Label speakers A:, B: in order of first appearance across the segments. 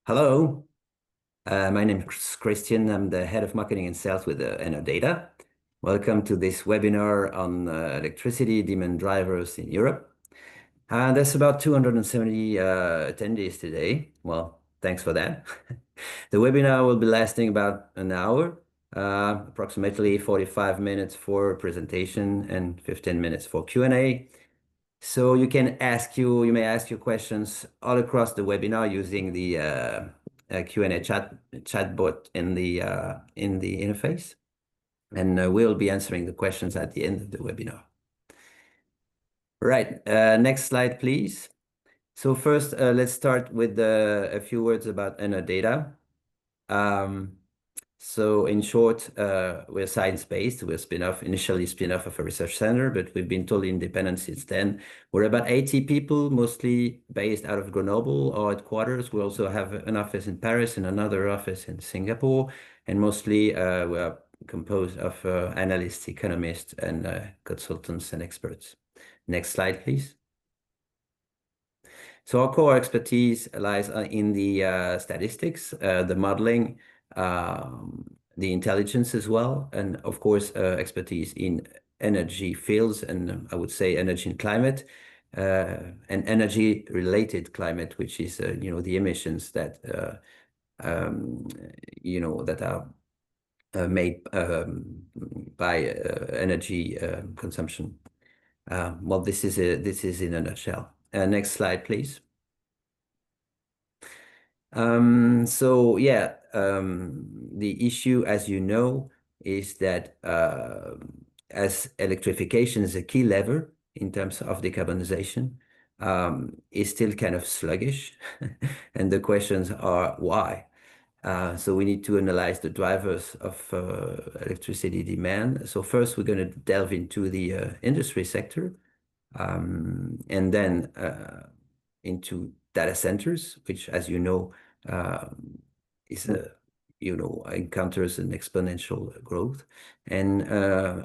A: Hello, my name is Christian. I'm the head of marketing and sales with Data. Welcome to this webinar on electricity demand drivers in Europe. There's about 270 attendees today. Well, thanks for that. The webinar will be lasting about an hour, approximately 45 minutes for presentation and 15 minutes for Q&A. So you may ask your questions all across the webinar using the Q&A chat bot in the interface, and we'll be answering the questions at the end of the webinar. Right, next slide, please. So first, let's start with a few words about Data. So in short, we're science-based. We're initially spin-off of a research center, but we've been totally independent since then. We're about 80 people, mostly based out of Grenoble, our headquarters. We also have an office in Paris and another office in Singapore. And mostly we are composed of analysts, economists, and consultants and experts. Next slide, please. So our core expertise lies in the statistics, the modeling, the intelligence as well, and of course expertise in energy fields, and I would say energy and climate, and energy related climate, which is the emissions that that are made by energy consumption. Well, this is in a nutshell. Next slide, please. So yeah, the issue, as you know, is that as electrification is a key lever in terms of decarbonization, is still kind of sluggish. And the questions are why? So we need to analyze the drivers of electricity demand. So first, we're going to delve into the industry sector, and then into data centers, which, as you know, is encounters an exponential growth. And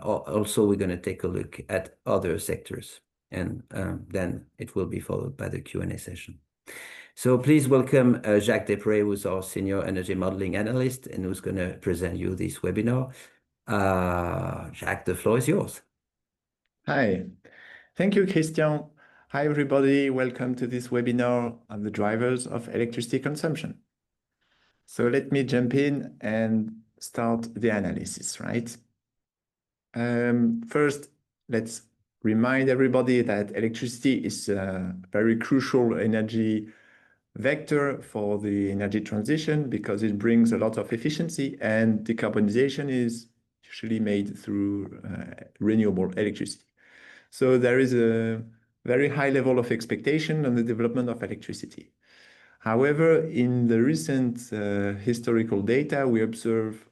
A: also, we're going to take a look at other sectors, and then it will be followed by the Q&A session. So please welcome Jacques Desprez, who's our senior energy modeling analyst and who's going to present you this webinar. Jacques, the floor is yours.
B: Hi, thank you, Christian. Hi, everybody. Welcome to this webinar on the drivers of electricity consumption. So let me jump in and start the analysis, right? First, let's remind everybody that electricity is a very crucial energy vector for the energy transition because it brings a lot of efficiency, and decarbonization is usually made through renewable electricity. So there is a very high level of expectation on the development of electricity. However, in the recent historical data, we observe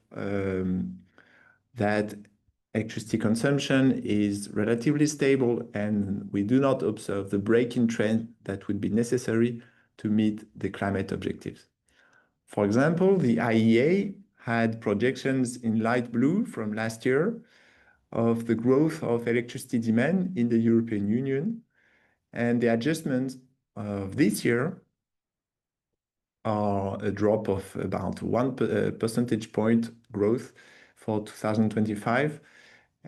B: that electricity consumption is relatively stable, and we do not observe the break-in trend that would be necessary to meet the climate objectives. For example, the IEA had projections in light blue from last year of the growth of electricity demand in the European Union, and the adjustments of this year are a drop of about 1 percentage point growth for 2025.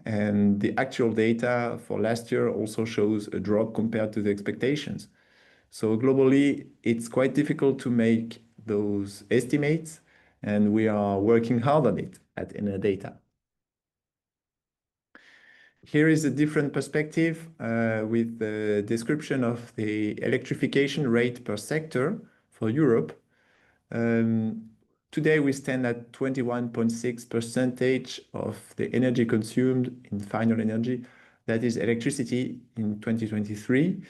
B: And the actual data for last year also shows a drop compared to the expectations. So globally, it's quite difficult to make those estimates, and we are working hard on it at Data. Here is a different perspective with the description of the electrification rate per sector for Europe. Today, we stand at 21.6% of the energy consumed in final energy, that is electricity, in 2023.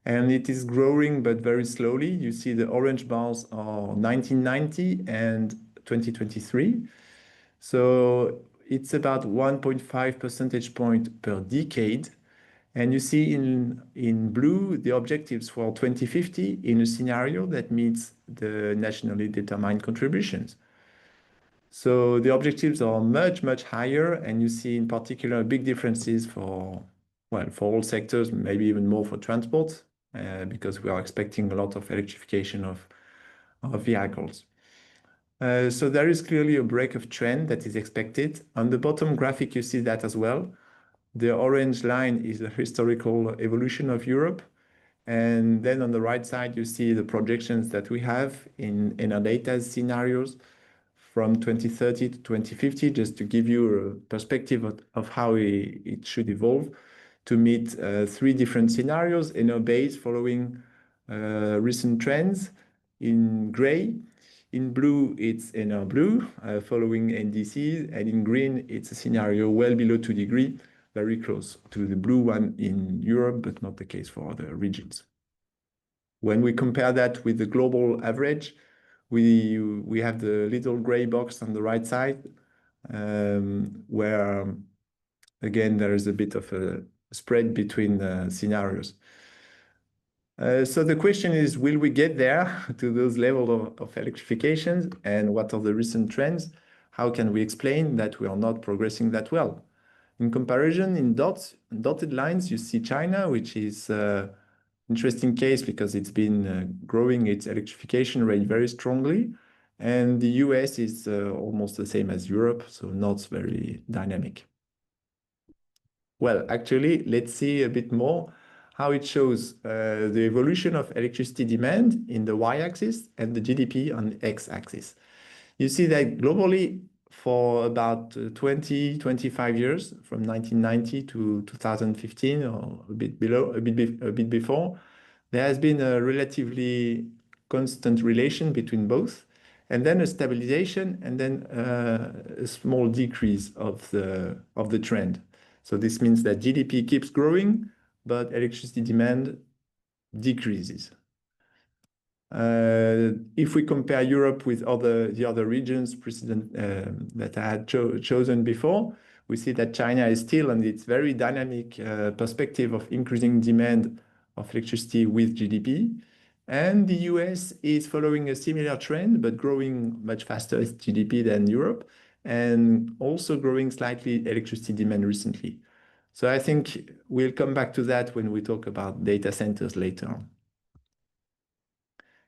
B: And it is growing, but very slowly. You see the orange bars are 1990 and 2023. So it's about 1.5 percentage point per decade. And you see in blue the objectives for 2050 in a scenario that meets the nationally determined contributions. So the objectives are much, much higher, and you see in particular big differences for all sectors, maybe even more for transport, because we are expecting a lot of electrification of vehicles. So there is clearly a break of trend that is expected. On the bottom graphic, you see that as well. The orange line is the historical evolution of Europe. And then on the right side, you see the projections that we have in our data scenarios from 2030 to 2050, just to give you a perspective of how it should evolve to meet three different scenarios in our base following recent trends in gray. In blue, it's in our blue, following NDCs, and in green, it's a scenario well below 2 degrees, very close to the blue one in Europe, but not the case for other regions. When we compare that with the global average, we have the little gray box on the right side, where again there is a bit of a spread between the scenarios. So the question is, will we get there to those levels of electrification? And what are the recent trends? How can we explain that we are not progressing that well? In comparison, in dotted lines, you see China, which is an interesting case because it's been growing its electrification rate very strongly. And the US is almost the same as Europe, so not very dynamic. Well, actually, let's see a bit more how it shows the evolution of electricity demand in the y-axis and the GDP on the x-axis. You see that globally, for about 20, 25 years, from 1990 to 2015, or a bit below, a bit before, there has been a relatively constant relation between both, and then a stabilization, and then a small decrease of the trend. So this means that GDP keeps growing, but electricity demand decreases. If we compare Europe with the other regions that I had chosen before, we see that China is still on its very dynamic perspective of increasing demand of electricity with GDP. And the US is following a similar trend, but growing much faster as GDP than Europe, and also growing slightly electricity demand recently. So I think we'll come back to that when we talk about data centers later on.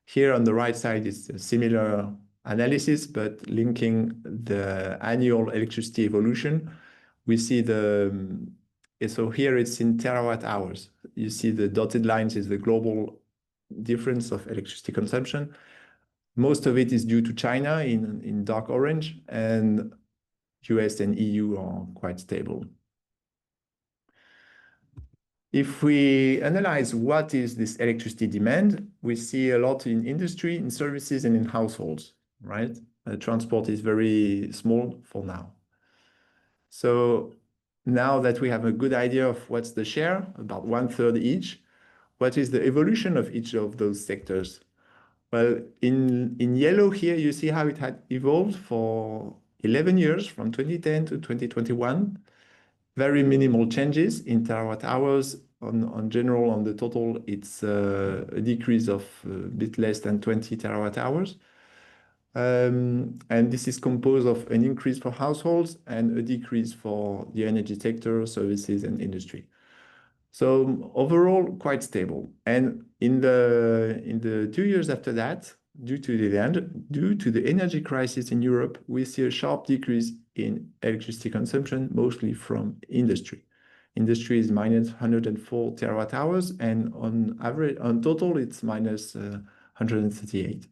B: Here on the right side is a similar analysis, but linking the annual electricity evolution. We see so here it's in terawatt hours. You see the dotted lines is the global difference of electricity consumption. Most of it is due to China in dark orange, and US and EU are quite stable. If we analyze what is this electricity demand, we see a lot in industry, in services, and in households, right? Transport is very small for now. So now that we have a good idea of what's the share, about 1/3 each, what is the evolution of each of those sectors? Well, in yellow here, you see how it had evolved for 11 years, from 2010 to 2021. Very minimal changes in terawatt hours. On general, on the total, it's a decrease of a bit less than 20 terawatt hours. And this is composed of an increase for households and a decrease for the energy sector, services, and industry. So overall, quite stable. And in the 2 years after that, due to the energy crisis in Europe, we see a sharp decrease in electricity consumption, mostly from industry. Industry is minus 104 terawatt hours, and on total, it's minus 138.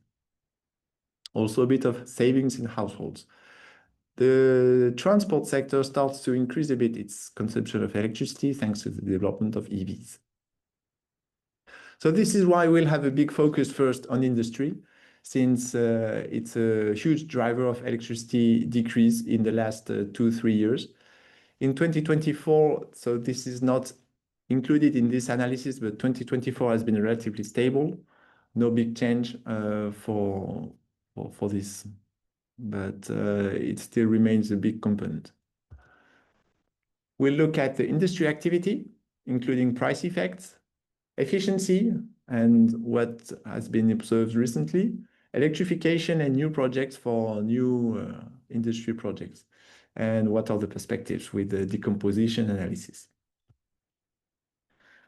B: Also a bit of savings in households. The transport sector starts to increase a bit its consumption of electricity thanks to the development of EVs. So this is why we'll have a big focus first on industry, since it's a huge driver of electricity decrease in the last 2-3 years. In 2024, so this is not included in this analysis, but 2024 has been relatively stable. No big change for this, but it still remains a big component. We'll look at the industry activity, including price effects, efficiency, and what has been observed recently, electrification and new projects for new industry projects, and what are the perspectives with the decomposition analysis.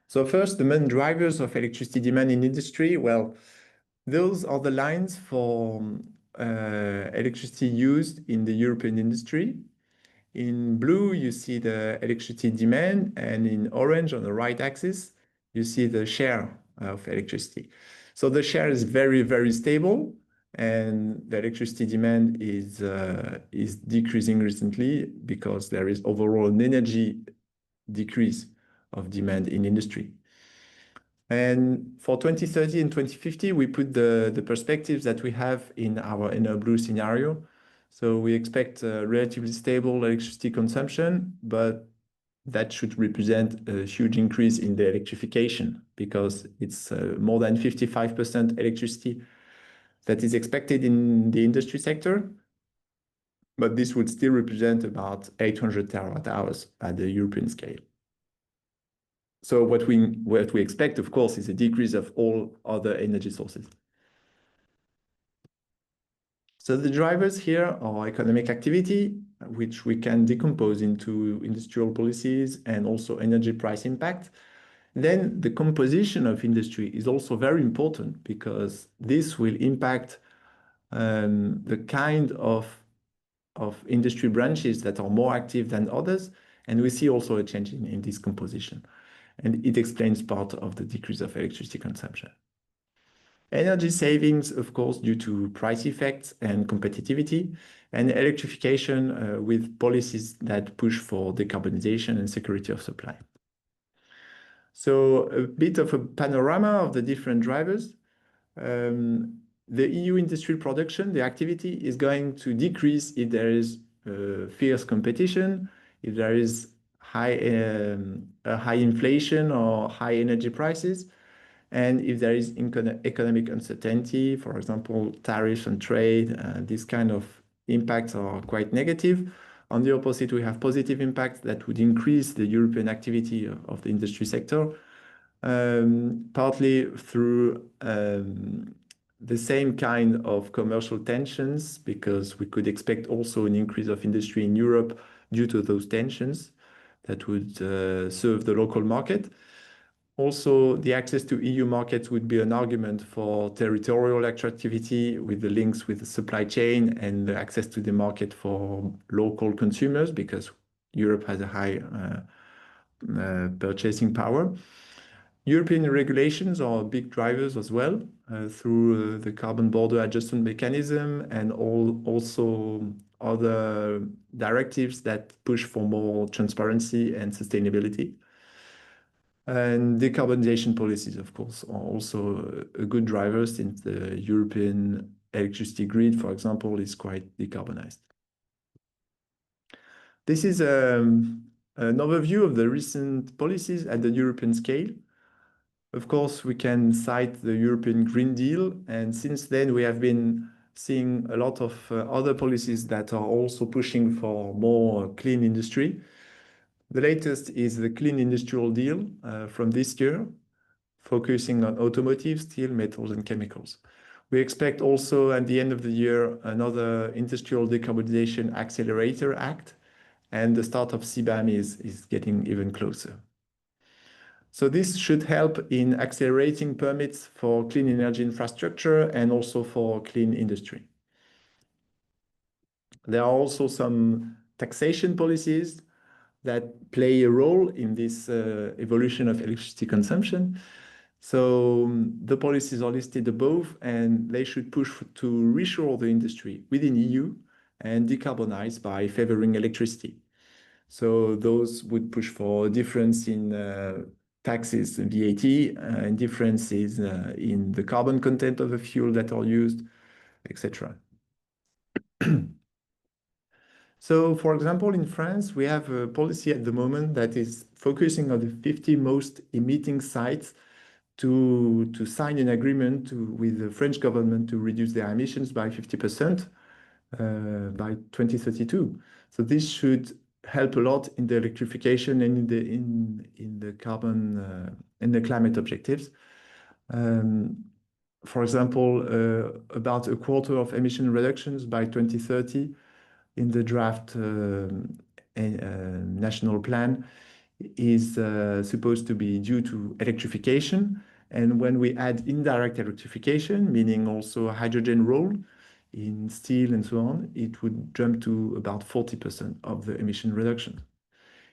B: So first, the main drivers of electricity demand in industry. Well, those are the lines for electricity used in the European industry. In blue, you see the electricity demand, and in orange on the right axis, you see the share of electricity. So the share is very, very stable, and the electricity demand is decreasing recently because there is overall an energy decrease of demand in industry. And for 2030 and 2050, we put the perspectives that we have in our inner blue scenario. So we expect relatively stable electricity consumption, but that should represent a huge increase in the electrification because it's more than 55% electricity that is expected in the industry sector. But this would still represent about 800 terawatt hours at the European scale. So what we expect, of course, is a decrease of all other energy sources. So the drivers here are economic activity, which we can decompose into industrial policies and also energy price impact. Then the composition of industry is also very important because this will impact the kind of industry branches that are more active than others. And we see also a change in this composition. And it explains part of the decrease of electricity consumption. Energy savings, of course, due to price effects and competitivity, and electrification with policies that push for decarbonization and security of supply. So a bit of a panorama of the different drivers. The EU industry production, the activity is going to decrease if there is fierce competition, if there is high inflation or high energy prices, and if there is economic uncertainty, for example, tariffs and trade, these kind of impacts are quite negative. On the opposite, we have positive impacts that would increase the European activity of the industry sector, partly through the same kind of commercial tensions, because we could expect also an increase of industry in Europe due to those tensions that would serve the local market. Also, the access to EU markets would be an argument for territorial attractivity with the links with the supply chain and the access to the market for local consumers because Europe has a high purchasing power. European regulations are big drivers as well through the carbon border adjustment mechanism and also other directives that push for more transparency and sustainability. And decarbonization policies, of course, are also a good driver since the European electricity grid, for example, is quite decarbonized. This is an overview of the recent policies at the European scale. Of course, we can cite the European Green Deal, and since then we have been seeing a lot of other policies that are also pushing for more clean industry. The latest is the Clean Industrial Deal from this year, focusing on automotive, steel, metals, and chemicals. We expect also at the end of the year another Industrial Decarbonization Accelerator Act, and the start of CBAM is getting even closer. So this should help in accelerating permits for clean energy infrastructure and also for clean industry. There are also some taxation policies that play a role in this evolution of electricity consumption. So the policies are listed above, and they should push to reshore the industry within EU and decarbonize by favoring electricity. So those would push for a difference in taxes, VAT, and differences in the carbon content of the fuel that are used, etc. So, for example, in France, we have a policy at the moment that is focusing on the 50 most emitting sites to sign an agreement with the French government to reduce their emissions by 50% by 2032. So this should help a lot in the electrification and in the carbon and the climate objectives. For example, about a quarter of emission reductions by 2030 in the draft national plan is supposed to be due to electrification. And when we add indirect electrification, meaning also a hydrogen role, in steel and so on, it would jump to about 40% of the emission reduction.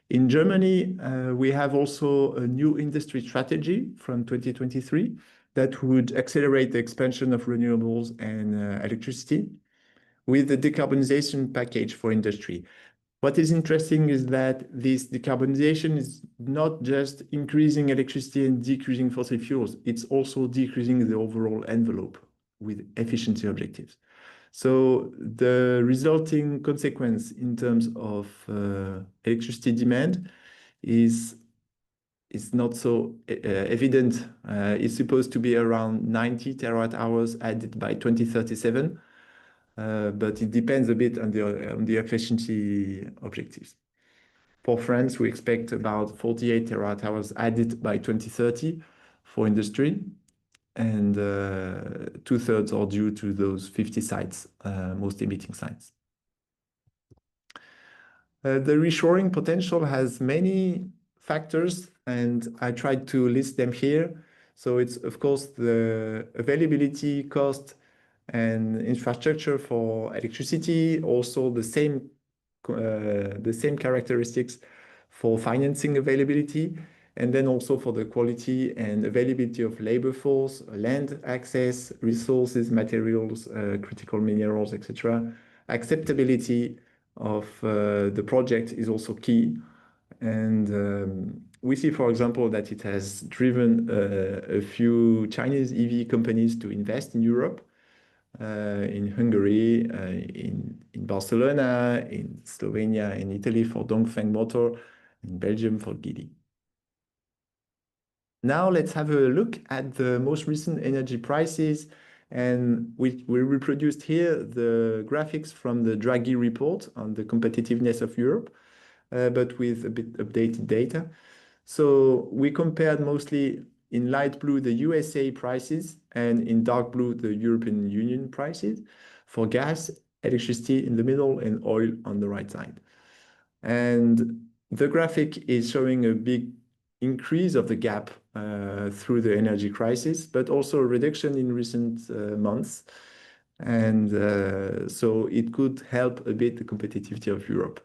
B: In Germany, we have also a new industry strategy from 2023 that would accelerate the expansion of renewables and electricity with the decarbonization package for industry. What is interesting is that this decarbonization is not just increasing electricity and decreasing fossil fuels, it's also decreasing the overall envelope with efficiency objectives. So the resulting consequence in terms of electricity demand is not so evident. It's supposed to be around 90 terawatt hours added by 2037. But it depends a bit on the efficiency objectives. For France, we expect about 48 terawatt hours added by 2030 for industry, and 2/3 are due to those 50 sites, most emitting sites. The reshoring potential has many factors, and I tried to list them here. So it's, of course, the availability, cost, and infrastructure for electricity, also the same characteristics for financing availability, and then also for the quality and availability of labor force, land access, resources, materials, critical minerals, etc. Acceptability of the project is also key. And we see, for example, that it has driven a few Chinese EV companies to invest in Europe, in Hungary, in Barcelona, in Slovenia, in Italy for Dongfeng Motor, in Belgium for Geely. Now let's have a look at the most recent energy prices. And we reproduced here the graphics from the Draghi report on the competitiveness of Europe, but with a bit updated data. So we compared mostly in light blue the USA prices and in dark blue the European Union prices for gas, electricity in the middle, and oil on the right side. And the graphic is showing a big increase of the gap through the energy crisis, but also a reduction in recent months. And so it could help a bit the competitivity of Europe.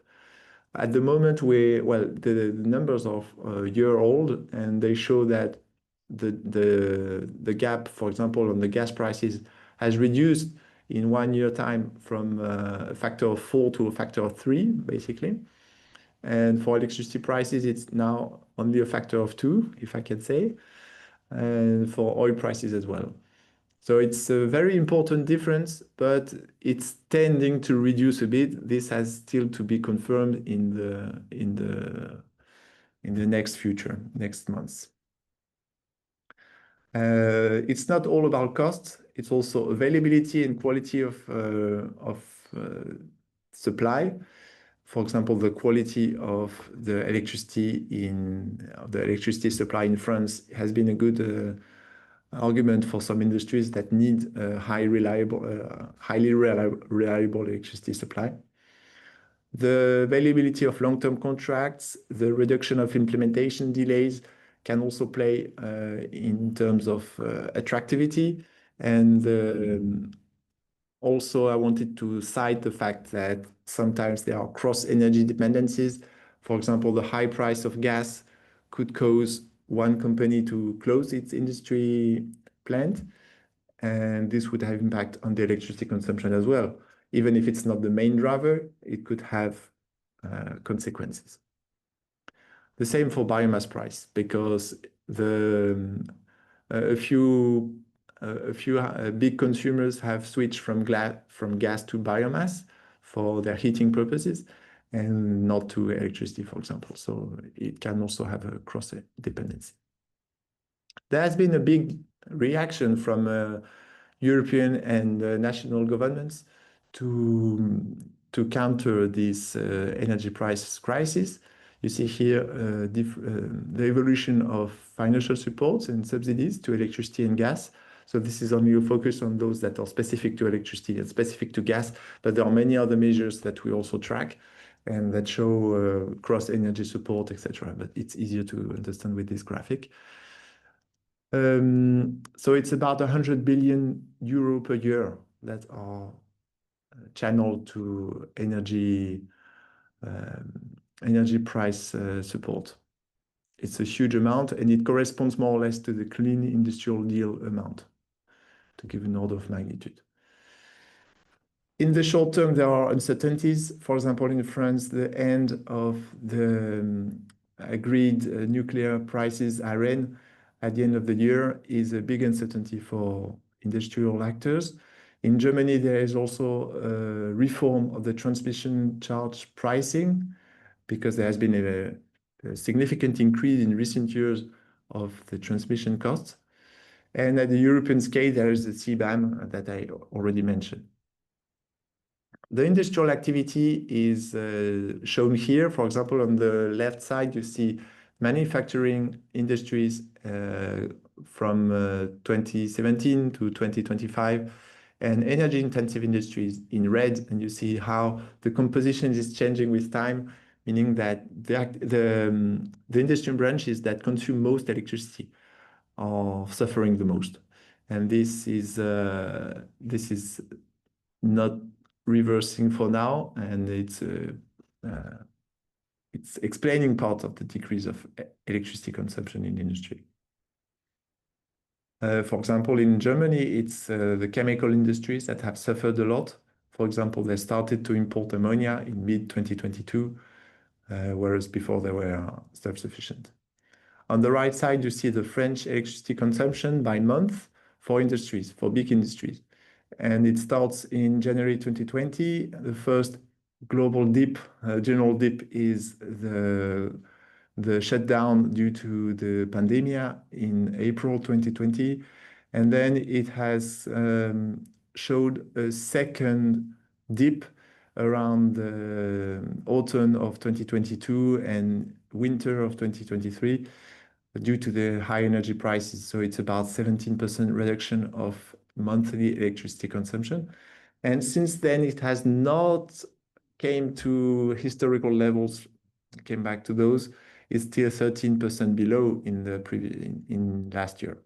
B: At the moment, the numbers are a year old, and they show that the gap, for example, on the gas prices has reduced in 1 year time from a factor of 4 to a factor of 3, basically. And for electricity prices, it's now only a factor of 2, if I can say, and for oil prices as well. So it's a very important difference, but it's tending to reduce a bit. This has still to be confirmed in the next months. It's not all about cost. It's also availability and quality of supply. For example, the quality of the electricity supply in France has been a good argument for some industries that need highly reliable electricity supply. The availability of long-term contracts, the reduction of implementation delays can also play in terms of attractivity. And also, I wanted to cite the fact that sometimes there are cross-energy dependencies. For example, the high price of gas could cause one company to close its industry plant, and this would have impact on the electricity consumption as well. Even if it's not the main driver, it could have consequences. The same for biomass price, because a few big consumers have switched from gas to biomass for their heating purposes and not to electricity, for example. So it can also have a cross dependency. There has been a big reaction from European and national governments to counter this energy price crisis. You see here the evolution of financial supports and subsidies to electricity and gas. So this is only a focus on those that are specific to electricity and specific to gas, but there are many other measures that we also track and that show cross-energy support, etc. But it's easier to understand with this graphic. So it's about 100 billion euro per year that are channel to energy price support. It's a huge amount, and it corresponds more or less to the Clean Industrial Deal amount, to give an order of magnitude. In the short term, there are uncertainties. For example, in France, the end of the agreed nuclear prices, ARENH, at the end of the year is a big uncertainty for industrial actors. In Germany, there is also a reform of the transmission charge pricing because there has been a significant increase in recent years of the transmission costs. And at the European scale, there is the CBAM that I already mentioned. The industrial activity is shown here. For example, on the left side, you see manufacturing industries from 2017 to 2025, and energy-intensive industries in red. And you see how the composition is changing with time, meaning that the industrial branches that consume most electricity are suffering the most. And this is not reversing for now, and it's explaining part of the decrease of electricity consumption in industry. For example, in Germany, it's the chemical industries that have suffered a lot. For example, they started to import ammonia in mid-2022, whereas before they were self-sufficient. On the right side, you see the French electricity consumption by month for industries, for big industries. And it starts in January 2020. The first global dip, general dip, is the shutdown due to the pandemic in April 2020. And then it has showed a second dip around the autumn of 2022 and winter of 2023 due to the high energy prices. So it's about 17% reduction of monthly electricity consumption. And since then, it has not came to historical levels, came back to those. It's still 13% below in last year.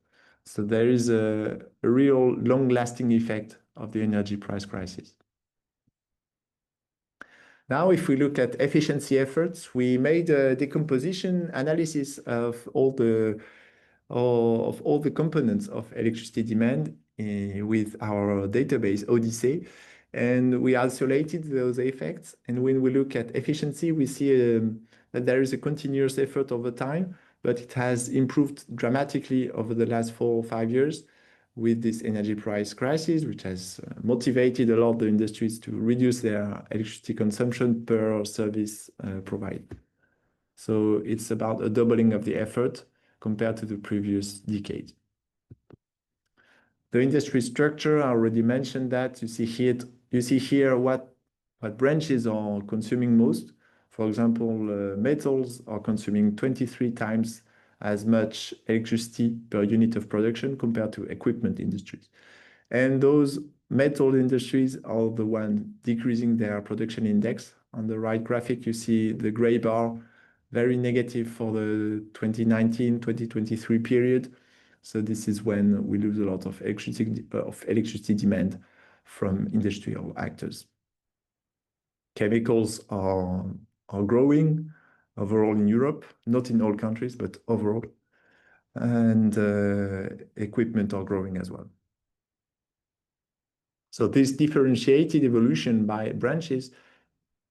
B: So there is a real long-lasting effect of the energy price crisis. Now, if we look at efficiency efforts, we made a decomposition analysis of all the components of electricity demand with our database, Odyssey, and we isolated those effects. And when we look at efficiency, we see that there is a continuous effort over time, but it has improved dramatically over the last 4 or 5 years with this energy price crisis, which has motivated a lot of the industries to reduce their electricity consumption per service provided. So it's about a doubling of the effort compared to the previous decade. The industry structure, I already mentioned that. You see here what branches are consuming most. For example, metals are consuming 23 times as much electricity per unit of production compared to equipment industries. And those metal industries are the ones decreasing their production index. On the right graphic, you see the gray bar, very negative for the 2019-2023 period. So this is when we lose a lot of electricity demand from industrial actors. Chemicals are growing overall in Europe, not in all countries, but overall. And equipment are growing as well. So this differentiated evolution by branches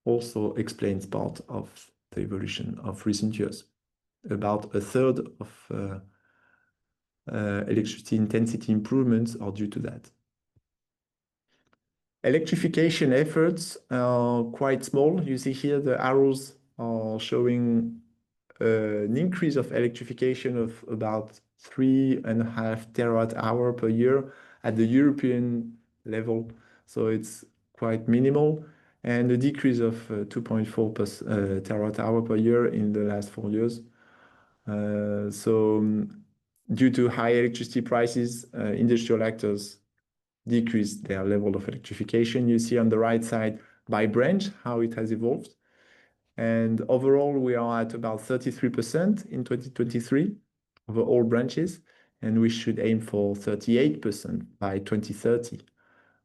B: also explains part of the evolution of recent years. About a third of electricity intensity improvements are due to that. Electrification efforts are quite small. You see here the arrows are showing an increase of electrification of about 3.5 terawatt-hour per year at the European level. So it's quite minimal, and a decrease of 2.4 terawatt-hour per year in the last 4 years. Due to high electricity prices, industrial actors decrease their level of electrification. You see on the right side by branch how it has evolved. And overall, we are at about 33% in 2023 over all branches, and we should aim for 38% by 2030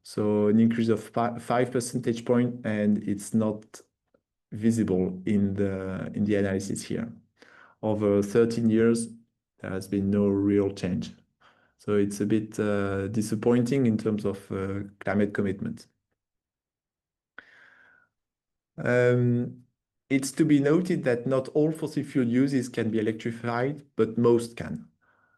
B: So an increase of 5 percentage point, and it's not visible in the analysis here. Over 13 years, there has been no real change. So it's a bit disappointing in terms of climate commitment. It's to be noted that not all fossil fuel uses can be electrified, but most can.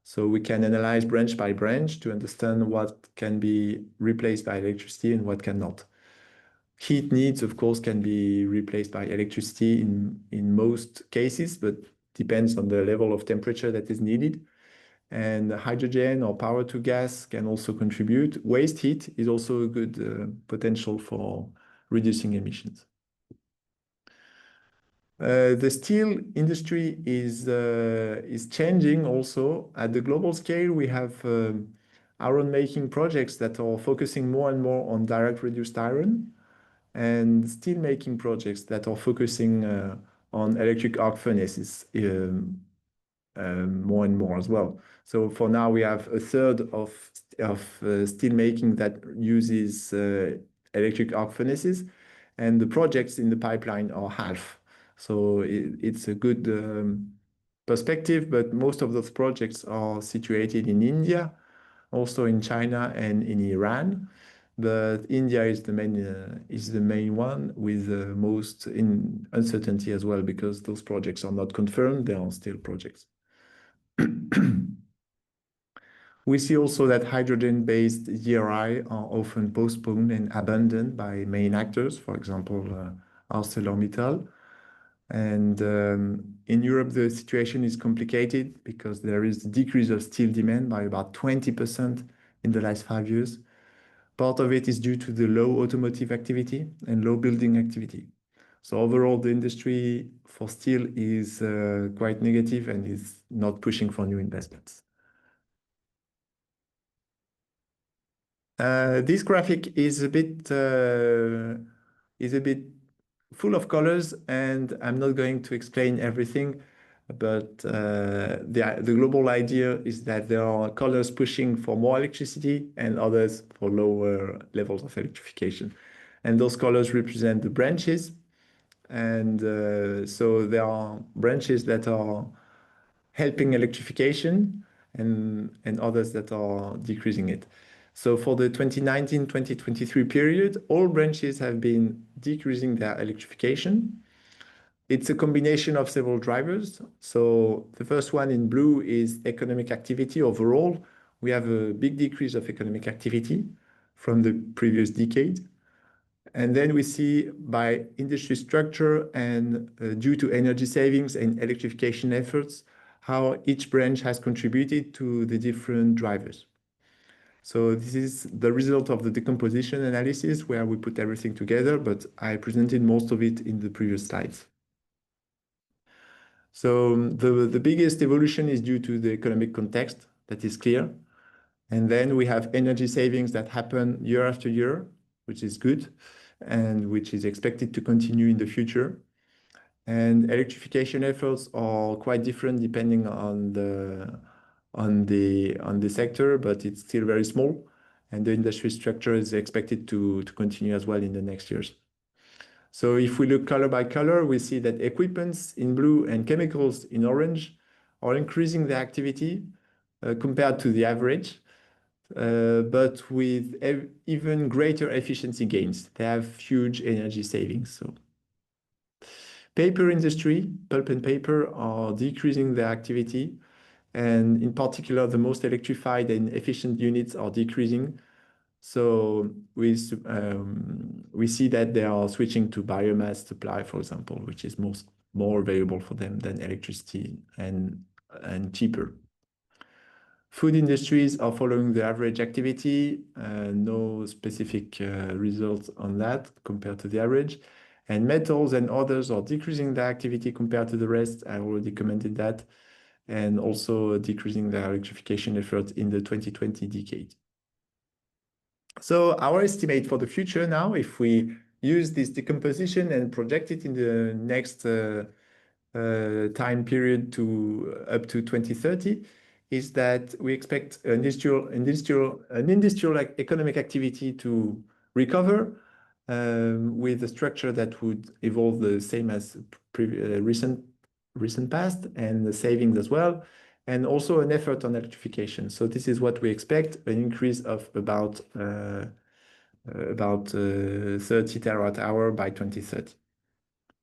B: So we can analyze branch by branch to understand what can be replaced by electricity and what cannot. Heat needs, of course, can be replaced by electricity in most cases, but depends on the level of temperature that is needed. And hydrogen or power to gas can also contribute. Waste heat is also a good potential for reducing emissions. The steel industry is changing also. At the global scale, we have iron making projects that are focusing more and more on direct reduced iron, and steel making projects that are focusing on electric arc furnaces more and more as well. So for now, we have a third of steel making that uses electric arc furnaces, and the projects in the pipeline are half. So it's a good perspective, but most of those projects are situated in India, also in China and in Iran. But India is the main one with the most uncertainty as well, because those projects are not confirmed, they are still projects. We see also that hydrogen-based ERI are often postponed and abandoned by main actors, for example, ArcelorMittal. And in Europe, the situation is complicated because there is a decrease of steel demand by about 20% in the last 5 years. Part of it is due to the low automotive activity and low building activity. So overall, the industry for steel is quite negative and is not pushing for new investments. This graphic is a bit full of colors, and I'm not going to explain everything, but the global idea is that there are colors pushing for more electricity and others for lower levels of electrification. And those colors represent the branches. And so there are branches that are helping electrification and others that are decreasing it. So for the 2019-2023 period, all branches have been decreasing their electrification. It's a combination of several drivers. So the first one in blue is economic activity overall. We have a big decrease of economic activity from the previous decade. And then we see by industry structure and due to energy savings and electrification efforts, how each branch has contributed to the different drivers. So this is the result of the decomposition analysis where we put everything together, but I presented most of it in the previous slides. So the biggest evolution is due to the economic context, that is clear. And then we have energy savings that happen year after year, which is good, and which is expected to continue in the future. And electrification efforts are quite different depending on the sector, but it's still very small. And the industry structure is expected to continue as well in the next years. So if we look color by color, we see that equipments in blue and chemicals in orange are increasing their activity compared to the average, but with even greater efficiency gains. They have huge energy savings. So paper industry, pulp and paper are decreasing their activity. And in particular, the most electrified and efficient units are decreasing. So we see that they are switching to biomass supply, for example, which is more available for them than electricity and cheaper. Food industries are following the average activity, no specific results on that compared to the average. And metals and others are decreasing their activity compared to the rest. I already commented that. And also decreasing their electrification effort in the 2020 decade. So our estimate for the future now, if we use this decomposition and project it in the next time period to up to 2030, is that we expect industrial economic activity to recover with a structure that would evolve the same as recent past, and the savings as well, and also an effort on electrification. So this is what we expect, an increase of about 30 terawatt hour by 2030.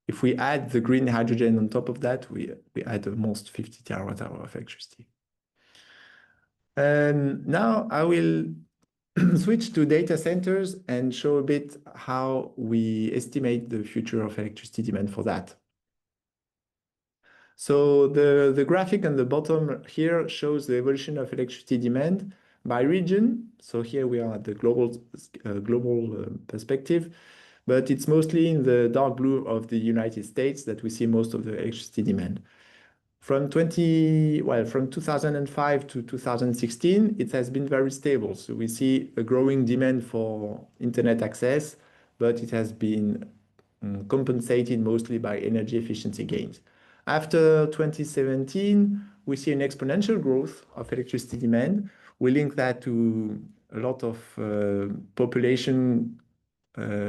B: If we add the green hydrogen on top of that, we add almost 50 terawatt hour of electricity. And now I will switch to data centers and show a bit how we estimate the future of electricity demand for that. So the graphic on the bottom here shows the evolution of electricity demand by region. So here we are at the global perspective, but it's mostly in the dark blue of the United States that we see most of the electricity demand. From 2005 to 2016, it has been very stable. So we see a growing demand for internet access, but it has been compensated mostly by energy efficiency gains. After 2017, we see an exponential growth of electricity demand. We link that to a lot of population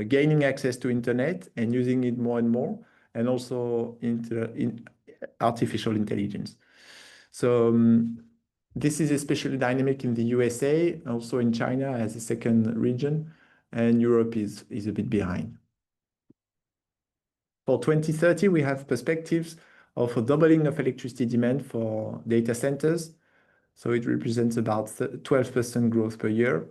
B: gaining access to internet and using it more and more, and also in artificial intelligence. So this is especially dynamic in the USA, also in China as a second region, and Europe is a bit behind. For 2030, we have perspectives of a doubling of electricity demand for data centers. So it represents about 12% growth per year.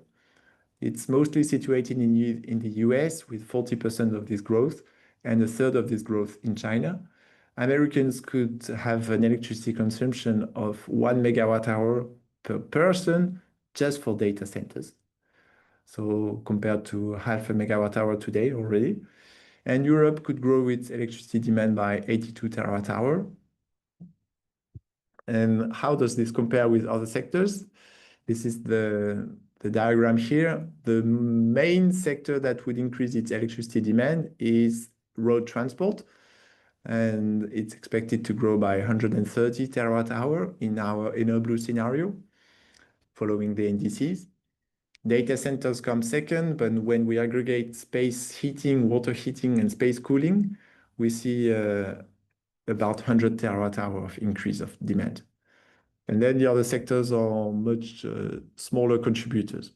B: It's mostly situated in the US with 40% of this growth and a third of this growth in China. Americans could have an electricity consumption of 1 megawatt hour per person just for data centers. So compared to half a megawatt hour today already. And Europe could grow its electricity demand by 82 terawatt hour. And how does this compare with other sectors? This is the diagram here. The main sector that would increase its electricity demand is road transport. And it's expected to grow by 130 terawatt hour in our blue scenario, following the indices. Data centers come second, but when we aggregate space heating, water heating, and space cooling, we see about 100 terawatt hour of increase of demand. And then the other sectors are much smaller contributors.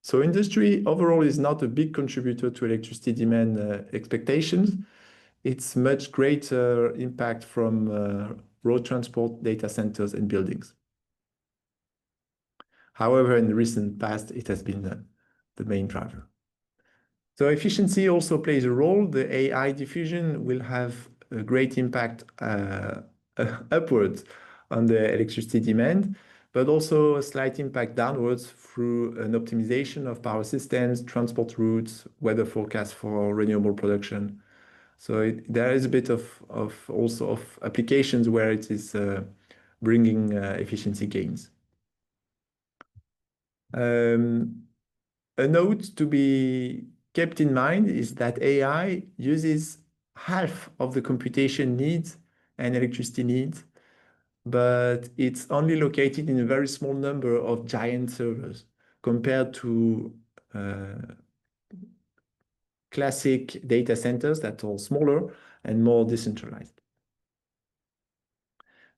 B: So industry overall is not a big contributor to electricity demand expectations. It's much greater impact from road transport, data centers, and buildings. However, in the recent past, it has been the main driver. So efficiency also plays a role. The AI diffusion will have a great impact upwards on the electricity demand, but also a slight impact downwards through an optimization of power systems, transport routes, weather forecasts for renewable production. So there is a bit of also of applications where it is bringing efficiency gains. A note to be kept in mind is that AI uses half of the computation needs and electricity needs, but it's only located in a very small number of giant servers compared to classic data centers that are smaller and more decentralized.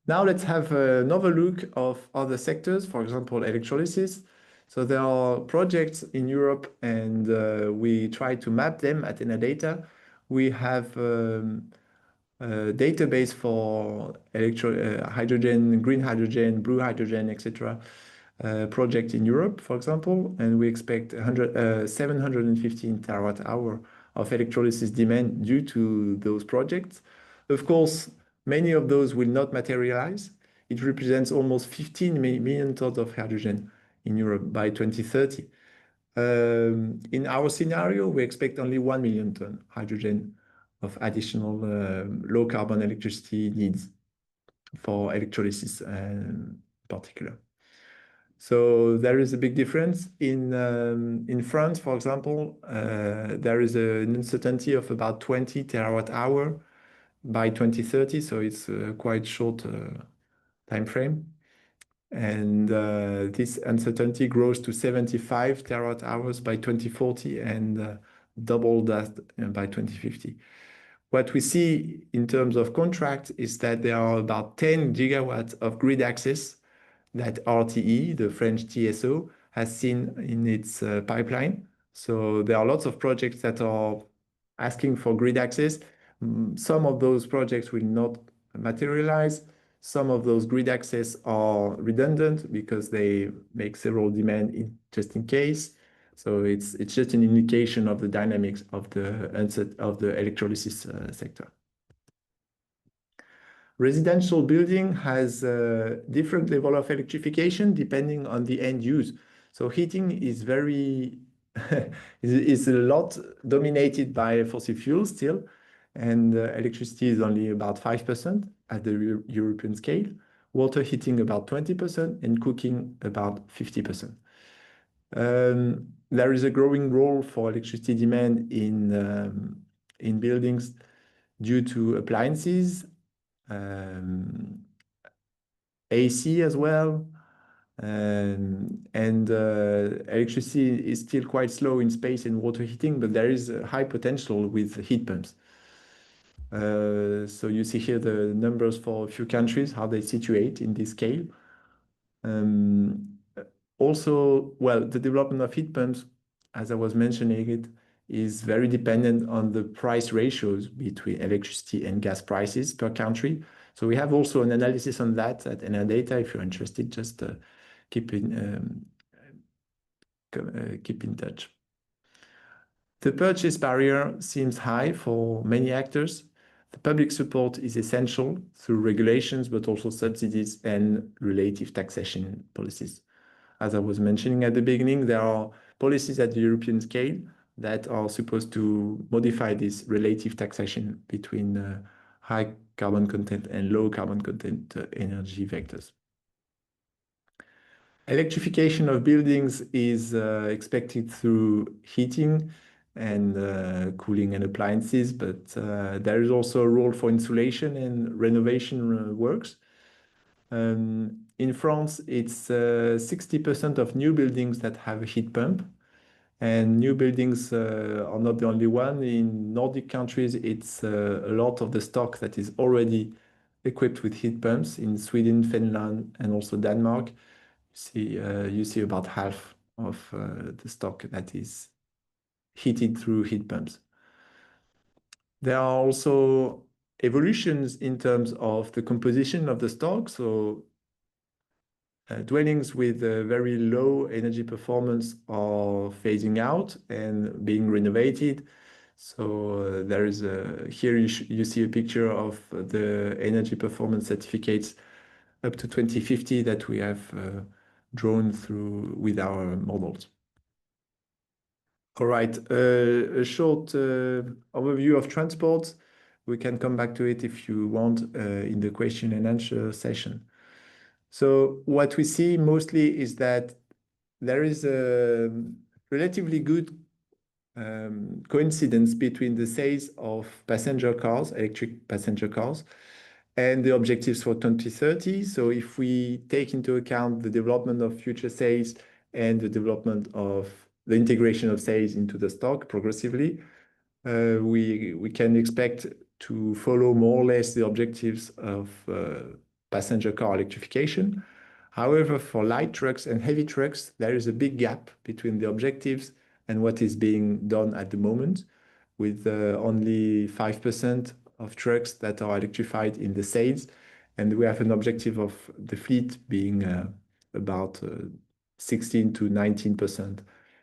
B: Now let's have another look of other sectors, for example, electrolysis. So there are projects in Europe, and we try to map them at Enadata. We have a database for hydrogen, green hydrogen, blue hydrogen, etc. Project in Europe, for example, and we expect 715 terawatt hour of electrolysis demand due to those projects. Of course, many of those will not materialize. It represents almost 15 million tons of hydrogen in Europe by 2030. In our scenario, we expect only 1 million ton hydrogen of additional low carbon electricity needs for electrolysis in particular. So there is a big difference. In France, for example, there is an uncertainty of about 20 terawatt hour by 2030. So it's a quite short time frame. And this uncertainty grows to 75 terawatt hours by 2040 and double that by 2050. What we see in terms of contracts is that there are about 10 gigawatts of grid access that RTE, the French TSO, has seen in its pipeline. So there are lots of projects that are asking for grid access. Some of those projects will not materialize. Some of those grid access are redundant because they make several demand just in case. So it's just an indication of the dynamics of the electrolysis sector. Residential building has a different level of electrification depending on the end use. So heating is very is a lot dominated by fossil fuels still, and electricity is only about 5% at the European scale. Water heating about 20%, and cooking about 50%. There is a growing role for electricity demand in buildings due to appliances, AC as well. Electricity is still quite slow in space and water heating, but there is a high potential with heat pumps. So you see here the numbers for a few countries, how they situate in this scale. Also, well, the development of heat pumps, as I was mentioning it, is very dependent on the price ratios between electricity and gas prices per country. So we have also an analysis on that at Enerdata. If you're interested, just keep in touch. The purchase barrier seems high for many actors. The public support is essential through regulations, but also subsidies and relative taxation policies. As I was mentioning at the beginning, there are policies at the European scale that are supposed to modify this relative taxation between high carbon content and low carbon content energy vectors. Electrification of buildings is expected through heating and cooling and appliances, but there is also a role for insulation and renovation works. In France, it's 60% of new buildings that have a heat pump, and new buildings are not the only one. In Nordic countries, it's a lot of the stock that is already equipped with heat pumps in Sweden, Finland, and also Denmark. You see about half of the stock that is heated through heat pumps. There are also evolutions in terms of the composition of the stock. So dwellings with very low energy performance are phasing out and being renovated. So there is here you see a picture of the energy performance certificates up to 2050 that we have drawn through with our models. All right, a short overview of transport. We can come back to it if you want in the question and answer session. So what we see mostly is that there is a relatively good coincidence between the sales of passenger cars, electric passenger cars, and the objectives for 2030. So if we take into account the development of future sales and the development of the integration of sales into the stock progressively, we can expect to follow more or less the objectives of passenger car electrification. However, for light trucks and heavy trucks, there is a big gap between the objectives and what is being done at the moment, with only 5% of trucks that are electrified in the sales. And we have an objective of the fleet being about 16 to 19%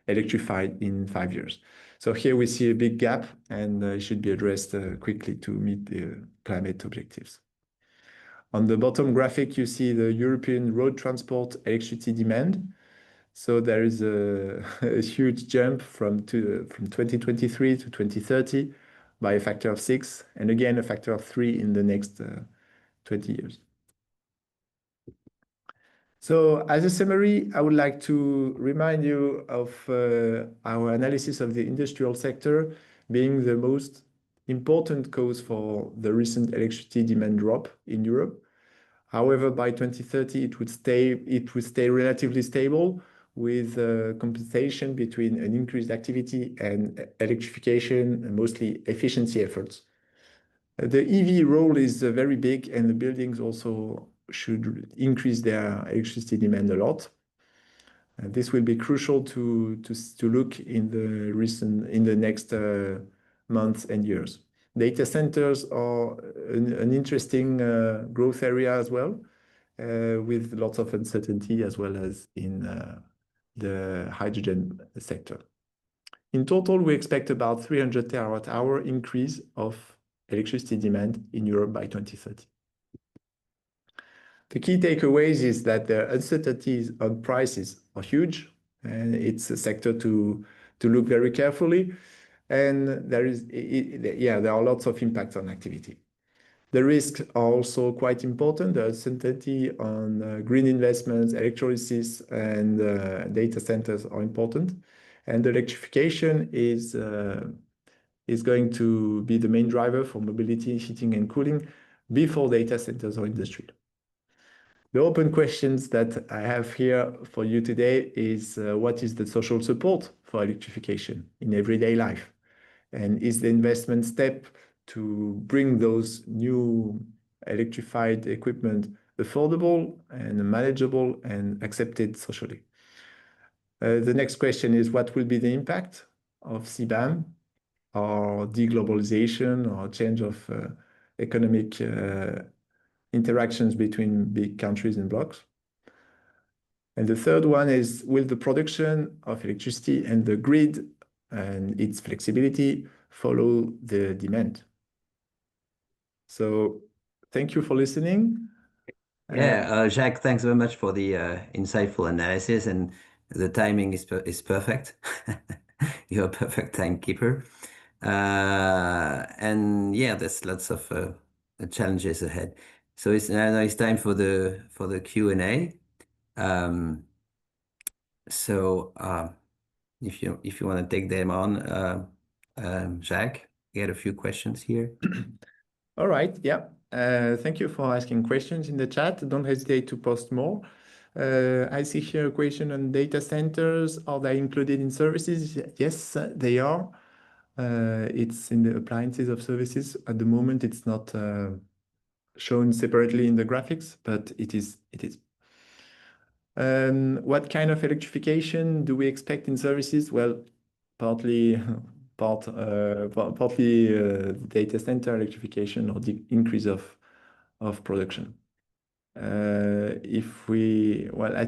B: electrified in 5 years. So here we see a big gap, and it should be addressed quickly to meet the climate objectives. On the bottom graphic, you see the European road transport electricity demand. So there is a huge jump from 2023 to 2030 by a factor of 6, and again a factor of 3 in the next 20 years. So as a summary, I would like to remind you of our analysis of the industrial sector being the most important cause for the recent electricity demand drop in Europe. However, by 2030, it would stay relatively stable with compensation between an increased activity and electrification and mostly efficiency efforts. The EV role is very big, and the buildings also should increase their electricity demand a lot. This will be crucial to look in the next months and years. Data centers are an interesting growth area as well, with lots of uncertainty as well as in the hydrogen sector. In total, we expect about 300 terawatt-hour increase of electricity demand in Europe by 2030. The key takeaways is that the uncertainties on prices are huge, and it's a sector to look very carefully. And there are lots of impacts on activity. The risks are also quite important. The uncertainty on green investments, electrolysis, and data centers are important. And the electrification is going to be the main driver for mobility, heating, and cooling before data centers or industry. The open questions that I have here for you today is what is the social support for electrification in everyday life? And is the investment step to bring those new electrified equipment affordable and manageable and accepted socially? The next question is what will be the impact of CBAM or deglobalization or change of economic interactions between big countries and blocks? And the third one is, will the production of electricity and the grid and its flexibility follow the demand? So thank you for listening.
A: Yeah, Jacques, thanks very much for the insightful analysis, and the timing is perfect. You're a perfect timekeeper. And yeah, there's lots of challenges ahead. So now it's time for the Q&A. So if you want to take them on, Jacques, you had a few questions here.
B: All right, yeah. Thank you for asking questions in the chat. Don't hesitate to post more. I see here a question on data centers. Are they included in services? Yes, they are. It's in the appliances of services. At the moment, it's not shown separately in the graphics, but it is. What kind of electrification do we expect in services? Well, partly data center electrification or the increase of production. I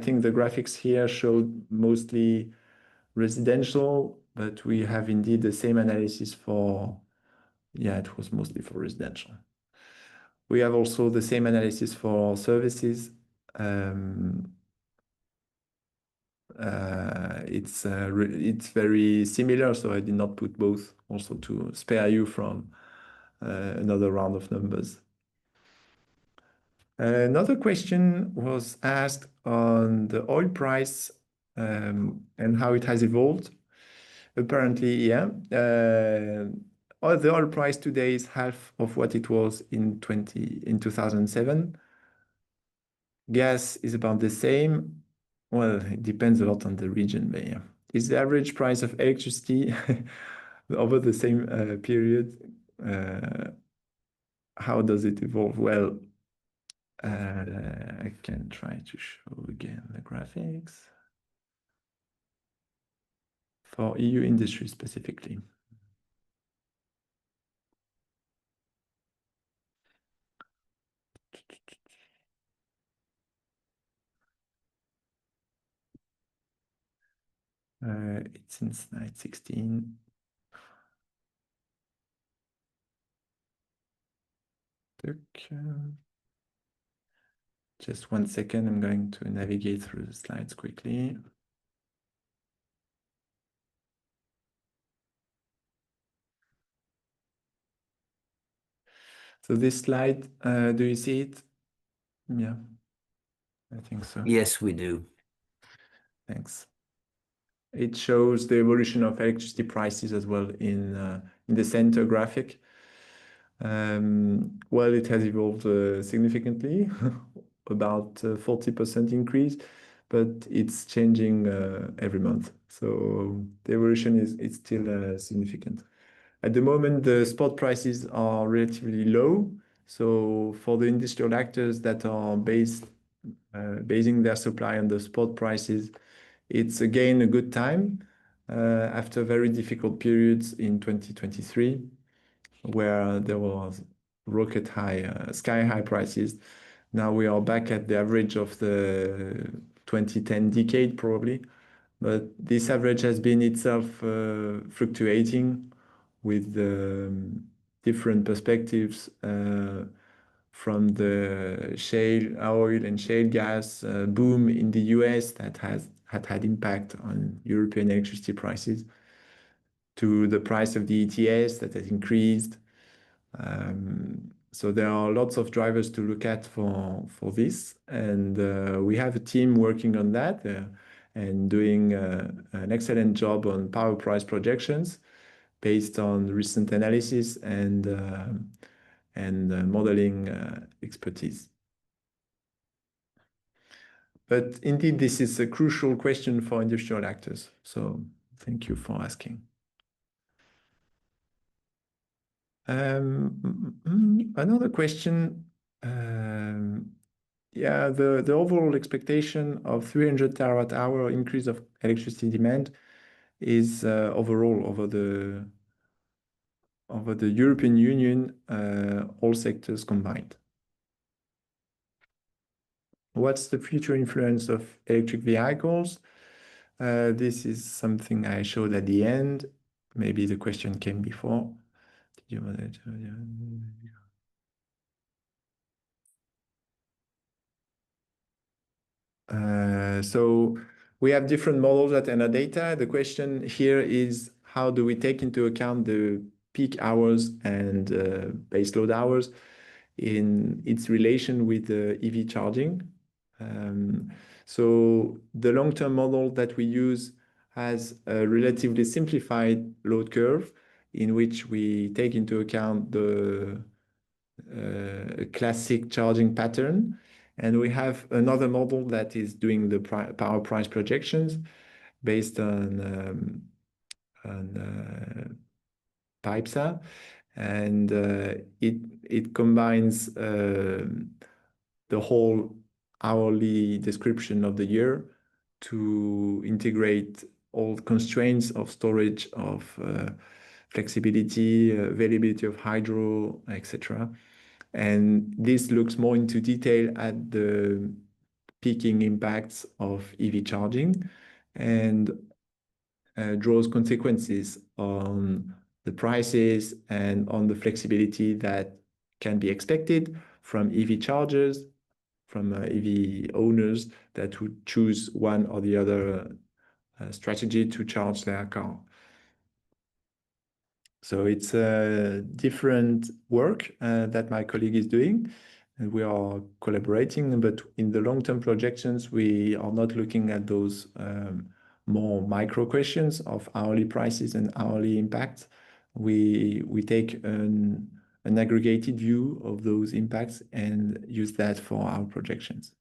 B: think the graphics here show mostly residential, but we have indeed the same analysis for, it was mostly for residential. We have also the same analysis for services. It's very similar, so I did not put both, also to spare you from another round of numbers. Another question was asked on the oil price and how it has evolved. Apparently, the oil price today is half of what it was in 2007. Gas is about the same. Well, it depends a lot on the region, but yeah. Is the average price of electricity over the same period? How does it evolve? Well, I can try to show again the graphics for EU industry specifically. It's in slide 16. Just 1 second, I'm going to navigate through the slides quickly. So this slide, do you see it? Yeah, I think so.
A: Yes, we do.
B: Thanks. It shows the evolution of electricity prices as well in the center graphic. Well, it has evolved significantly about 40% increase, but it's changing every month. So the evolution is still significant. At the moment, the spot prices are relatively low. So for the industrial actors that are basing their supply on the spot prices, it's again a good time after very difficult periods in 2023, where there was rocket high, sky high prices. Now we are back at the average of the 2010 decade, probably. But this average has been itself fluctuating with different perspectives from the shale oil and shale gas boom in the US that had impact on European electricity prices, to the price of the ETS that has increased. So there are lots of drivers to look at for this, and we have a team working on that and doing an excellent job on power price projections based on recent analysis and modeling expertise. But indeed, this is a crucial question for industrial actors. So thank you for asking. Another question. Yeah, the overall expectation of 300 terawatt hour increase of electricity demand is overall over the European Union, all sectors combined. What's the future influence of electric vehicles? This is something I showed at the end. Maybe the question came before. Did you want to? So we have different models at Enadata. The question here is, how do we take into account the peak hours and base load hours in its relation with the EV charging? So the long-term model that we use has a relatively simplified load curve in which we take into account the classic charging pattern. And we have another model that is doing the power price projections based on PIPSA. And it combines the whole hourly description of the year to integrate all constraints of storage, of flexibility, availability of hydro, etc. And this looks more into detail at the peaking impacts of EV charging and draws consequences on the prices and on the flexibility that can be expected from EV chargers, from EV owners that would choose one or the other strategy to charge their car. So it's a different work that my colleague is doing, and we are collaborating. But in the long-term projections, we are not looking at those more micro questions of hourly prices and hourly impacts. We take an aggregated view of those impacts and use that for our projections.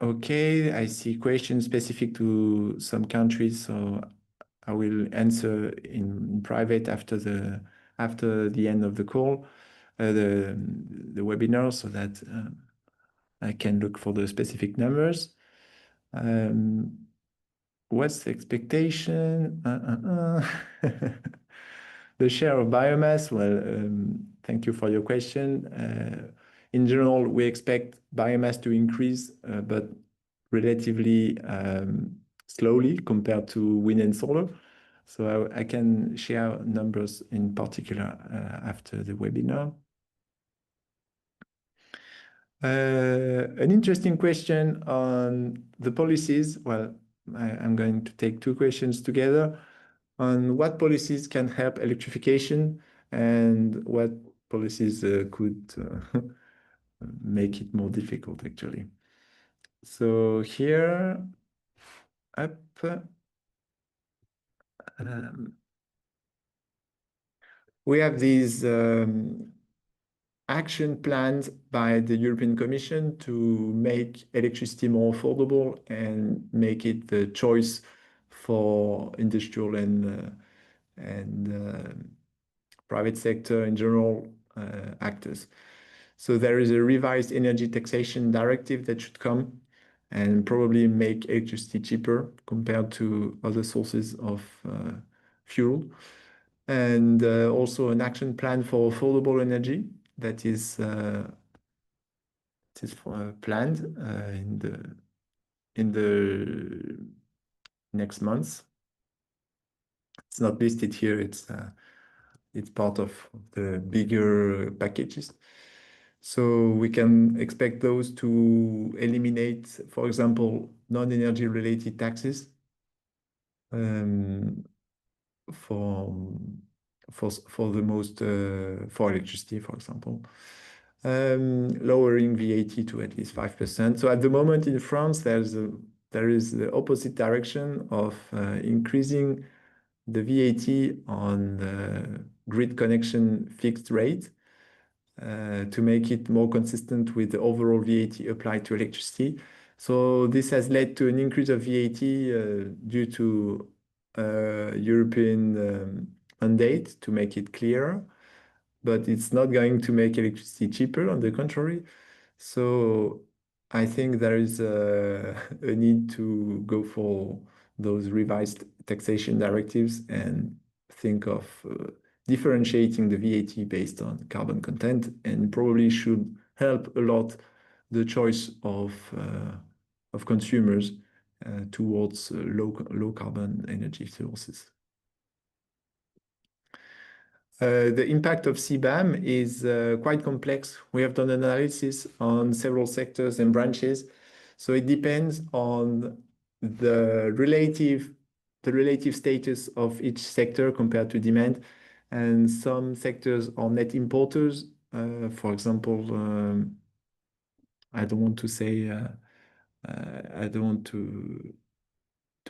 B: Okay, I see questions specific to some countries, so I will answer in private after the end of the call, the webinar, so that I can look for the specific numbers. What's the expectation? The share of biomass. Well, thank you for your question. In general, we expect biomass to increase, but relatively slowly compared to wind and solar. So I can share numbers in particular after the webinar. An interesting question on the policies. Well, I'm going to take two questions together on what policies can help electrification and what policies could make it more difficult, actually. So here, up, we have these action planned by the European Commission to make electricity more affordable and make it the choice for industrial and private sector in general actors. So there is a revised energy taxation directive that should come and probably make electricity cheaper compared to other sources of fuel. And also an action plan for affordable energy that is planned in the next months. It's not listed here. It's part of the bigger packages. So we can expect those to eliminate, for example, non-energy related taxes for the most for electricity, for example, lowering VAT to at least 5%. So at the moment in France, there is the opposite direction of increasing the VAT on the grid connection fixed rate to make it more consistent with the overall VAT applied to electricity. So this has led to an increase of VAT due to European mandate to make it clearer, but it's not going to make electricity cheaper, on the contrary. So I think there is a need to go for those revised taxation directives and think of differentiating the VAT based on carbon content, and probably should help a lot the choice of consumers towards low carbon energy sources. The impact of CBAM is quite complex. We have done analysis on several sectors and branches. So it depends on the relative status of each sector compared to demand. And some sectors are net importers. For example, I don't want to say, I don't want to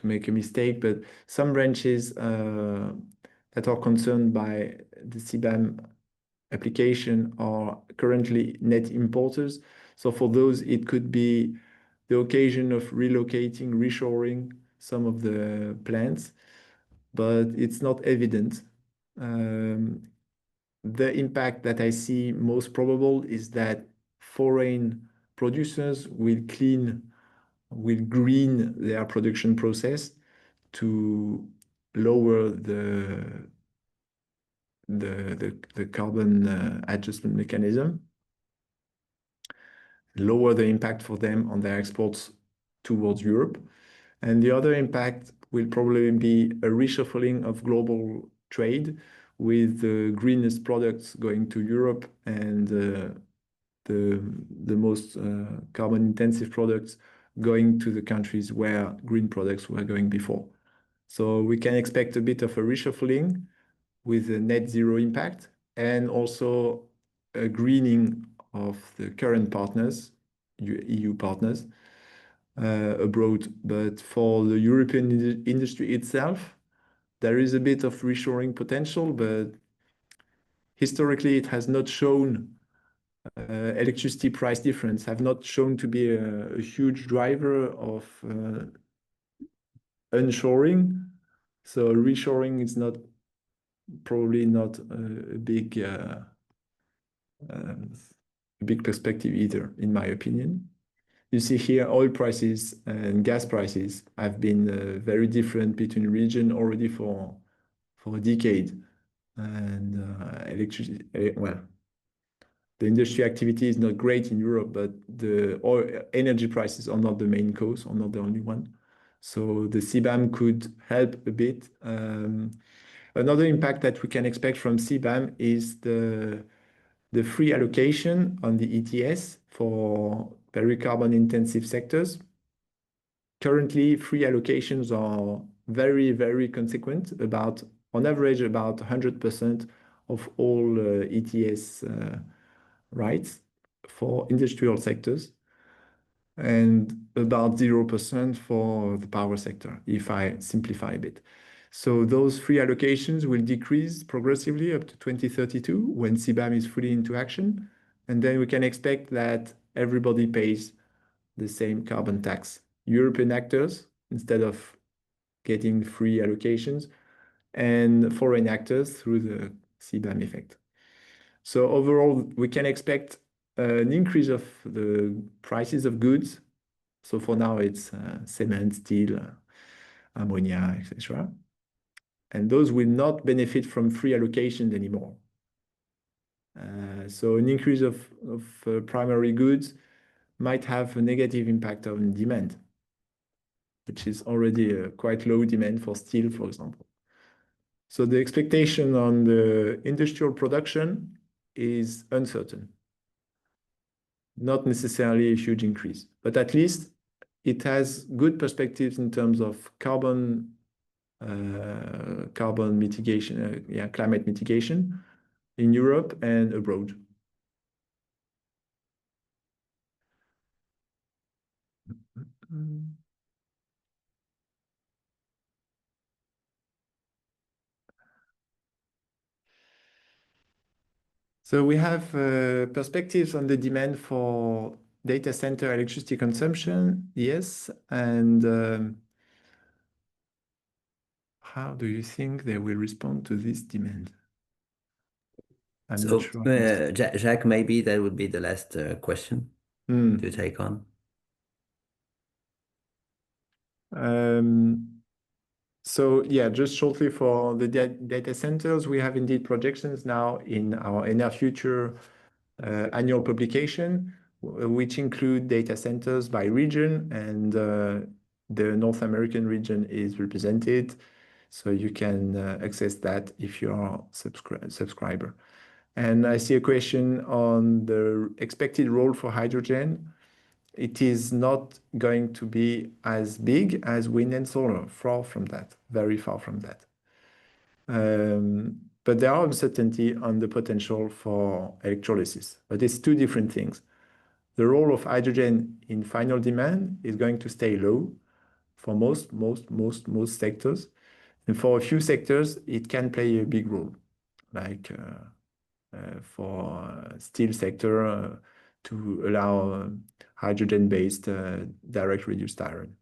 B: make a mistake, but some branches that are concerned by the CBAM application are currently net importers. So for those, it could be the occasion of relocating, reshoring some of the plants, but it's not evident. The impact that I see most probable is that foreign producers will green their production process to lower the carbon adjustment mechanism, lower the impact for them on their exports towards Europe. And the other impact will probably be a reshuffling of global trade, with the greenest products going to Europe and the most carbon intensive products going to the countries where green products were going before. So we can expect a bit of a reshuffling with a net zero impact, and also a greening of the current partners, EU partners, abroad. But for the European industry itself, there is a bit of reshoring potential, but historically it has not shown electricity price difference have not shown to be a huge driver of onshoring. So reshoring is probably not a big perspective either, in my opinion. You see here, oil prices and gas prices have been very different between region already for a decade. And electricity, well, the industry activity is not great in Europe, but the oil energy prices are not the main cause, or not the only one. So the CBAM could help a bit. Another impact that we can expect from CBAM is the free allocation on the ETS for very carbon intensive sectors. Currently, free allocations are very, very consequent, on average, about 100% of all ETS rights for industrial sectors, and about 0% for the power sector, if I simplify a bit. So those free allocations will decrease progressively up to 2032 when CBAM is fully into action. And then we can expect that everybody pays the same carbon tax. European actors, instead of getting free allocations, and foreign actors through the CBAM effect. So overall, we can expect an increase of the prices of goods. So for now, it's cement, steel, ammonia, etc. And those will not benefit from free allocations anymore. So an increase of primary goods might have a negative impact on demand, which is already a quite low demand for steel, for example. So the expectation on the industrial production is uncertain. Not necessarily a huge increase, but at least it has good perspectives in terms of carbon mitigation, climate mitigation in Europe and abroad. So we have perspectives on the demand for data center electricity consumption, yes, and how do you think they will respond to this demand? I'm not
A: So,
B: sure I understand.
A: Jacques, maybe that would be the last question to take on.
B: So yeah, just shortly for the data centers, we have indeed projections now in our NR Future annual publication, which include data centers by region, and the North American region is represented. So you can access that if you are a subscriber. And I see a question on the expected role for hydrogen. It is not going to be as big as wind and solar, far from that, very far from that. But there are uncertainty on the potential for electrolysis, but it's two different things. The role of hydrogen in final demand is going to stay low for most sectors. And for a few sectors, it can play a big role, like for steel sector to allow hydrogen-based direct reduced iron.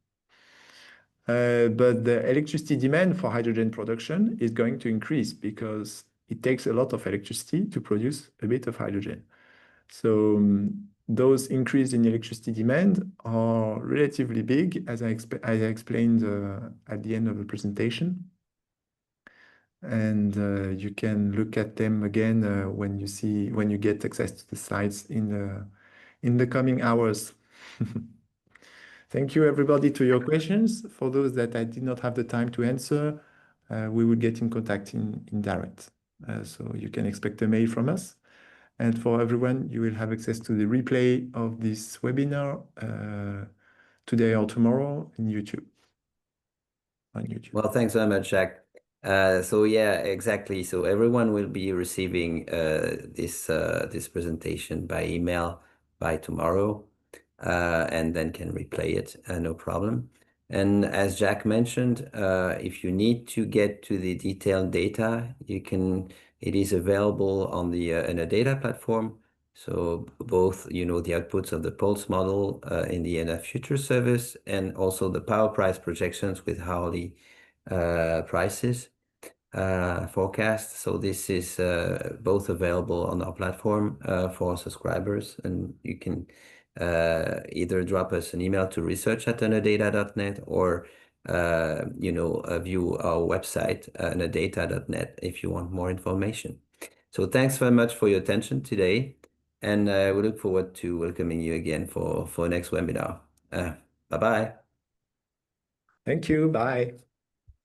B: But the electricity demand for hydrogen production is going to increase because it takes a lot of electricity to produce a bit of hydrogen. So those increase in electricity demand are relatively big, as I explained at the end of the presentation. And you can look at them again when you get access to the slides in the coming hours. Thank you, everybody, to your questions. For those that I did not have the time to answer, we will get in contact in direct. So you can expect a mail from us. And for everyone, you will have access to the replay of this webinar today or tomorrow on YouTube.
A: Well, thanks very much, Jacques. So yeah, exactly. So everyone will be receiving this presentation by email by tomorrow, and then can replay it, no problem. And as Jacques mentioned, if you need to get to the detailed data, it is available on the data platform. So both, the outputs of the pulse model in the NF Future service, and also the power price projections with hourly prices forecast. So this is both available on our platform for subscribers, and you can either drop us an email to research@anadata.net, or view our website anadata.net if you want more information. So thanks very much for your attention today, and we look forward to welcoming you again for next webinar. Bye-bye.
B: Thank you. Bye.